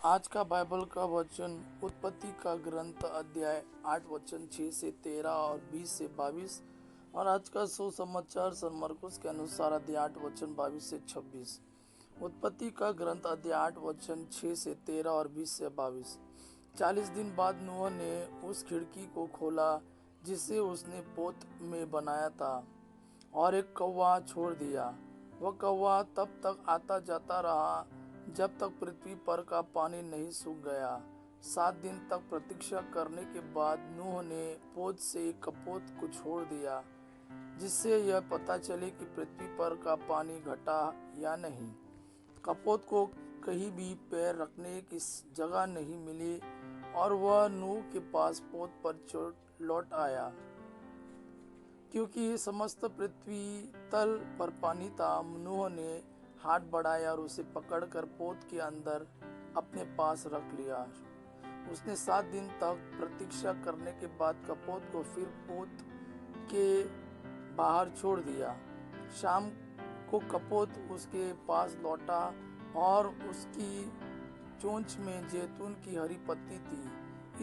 आज का बाइबल का वचन उत्पत्ति का ग्रंथ अध्याय 8 वचन 6 से 13 और 20 से 22। और आज का सुसमाचार सन मरकुस के अनुसार अध्याय 8 वचन 22 से 26। उत्पत्ति का ग्रंथ अध्याय 8 वचन 6 से 13 और 20 से 22। 40 दिन बाद नूह ने उस खिड़की को खोला जिसे उसने पोत में बनाया था और एक कौवा छोड़ दिया। वह कौवा तब तक आता जाता रहा जब तक पृथ्वी पर का पानी नहीं सूख गया। 7 दिन तक प्रतीक्षा करने के बाद नूह ने पोत से एक कपोत को छोड़ दिया जिससे यह पता चले कि पृथ्वी पर का पानी घटा या नहीं। कपोत को कहीं भी पैर रखने की जगह नहीं मिली और वह नूह के पास पोत पर लौट आया क्योंकि समस्त पृथ्वी तल पर पानी था। नूह ने हाथ बढ़ाया और उसे पकड़कर पोत के अंदर अपने पास रख लिया। उसने 7 दिन तक प्रतीक्षा करने के बाद कपोत को फिर पोत के बाहर छोड़ दिया। शाम को कपोत उसके पास लौटा और उसकी चोंच में जैतून की हरी पत्ती थी।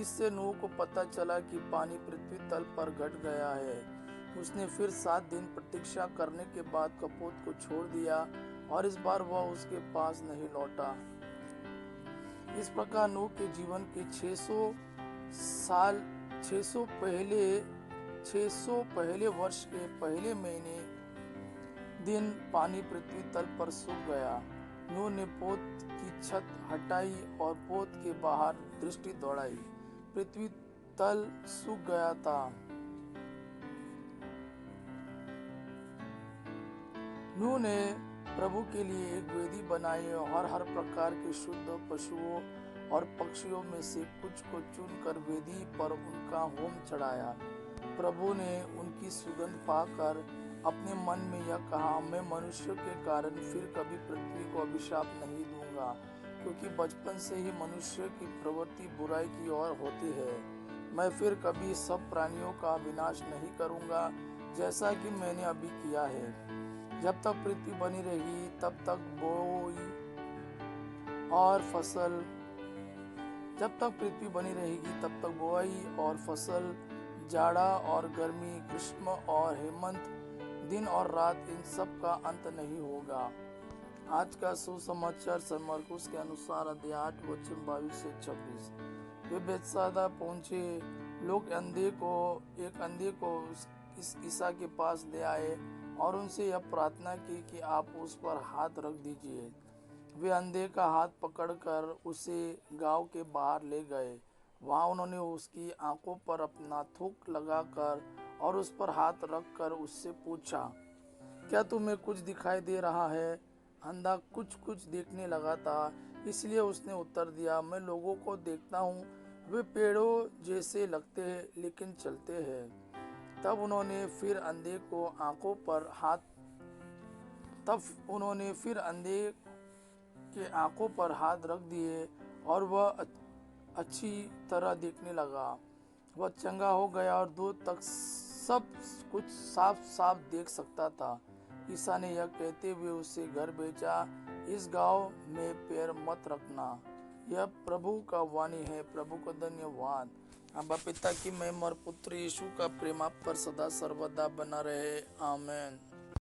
इससे नूह को पता चला कि पानी पृथ्वी तल पर घट गया है। उसने फिर 7 दिन प्रतीक्षा करने के बाद कपोत को छोड़ दिया और इस बार वह उसके पास नहीं लौटा। इस प्रकार नूह के जीवन के 600 पहले वर्ष के पहले महीने दिन पानी पृथ्वी तल पर सूख गया। नूह ने पोत की छत हटाई और पोत के बाहर दृष्टि दौड़ाई। पृथ्वी तल सूख गया था। नूह ने प्रभु के लिए एक वेदी बनाई और हर प्रकार के शुद्ध पशुओं और पक्षियों में से कुछ को चुनकर वेदी पर उनका होम चढ़ाया। प्रभु ने उनकी सुगंध पाकर अपने मन में यह कहा, मैं मनुष्य के कारण फिर कभी पृथ्वी को अभिशाप नहीं दूंगा, क्योंकि बचपन से ही मनुष्य की प्रवृत्ति बुराई की ओर होती है। मैं फिर कभी सब प्राणियों का विनाश नहीं करूंगा जैसा कि मैंने अभी किया है। जब तक पृथ्वी बनी रही तब तक बोई और फसल, जाड़ा और गर्मी, ग्रीष्म और हेमंत, दिन और रात, इन सब का अंत नहीं होगा। आज का सुसमाचार सन मरकुस के अनुसार अध्याय 8 वचन 22 से 26। वे बेतसैदा पहुंचे। लोग एक अंधे को इस ईसा के पास ले आए और उनसे यह प्रार्थना की कि आप उस पर हाथ रख दीजिए। वे अंधे का हाथ पकड़कर उसे गांव के बाहर ले गए। वहां उन्होंने उसकी आंखों पर अपना थूक लगाकर और उस पर हाथ रखकर उससे पूछा, क्या तुम्हें कुछ दिखाई दे रहा है? अंधा कुछ कुछ देखने लगा था, इसलिए उसने उत्तर दिया, मैं लोगों को देखता हूँ, वे पेड़ों जैसे लगते हैं लेकिन चलते हैं। तब उन्होंने फिर अंधे के आंखों पर हाथ रख दिए और वह अच्छी तरह देखने लगा। वह चंगा हो गया और दूर तक सब कुछ साफ साफ देख सकता था। ईसा ने यह कहते हुए उसे घर भेजा, इस गांव में पैर मत रखना। यह प्रभु का वाणी है। प्रभु को धन्यवाद। अब्बा पिता की महिमा और पुत्र यीशु का प्रेम आप पर सदा सर्वदा बना रहे। आमीन।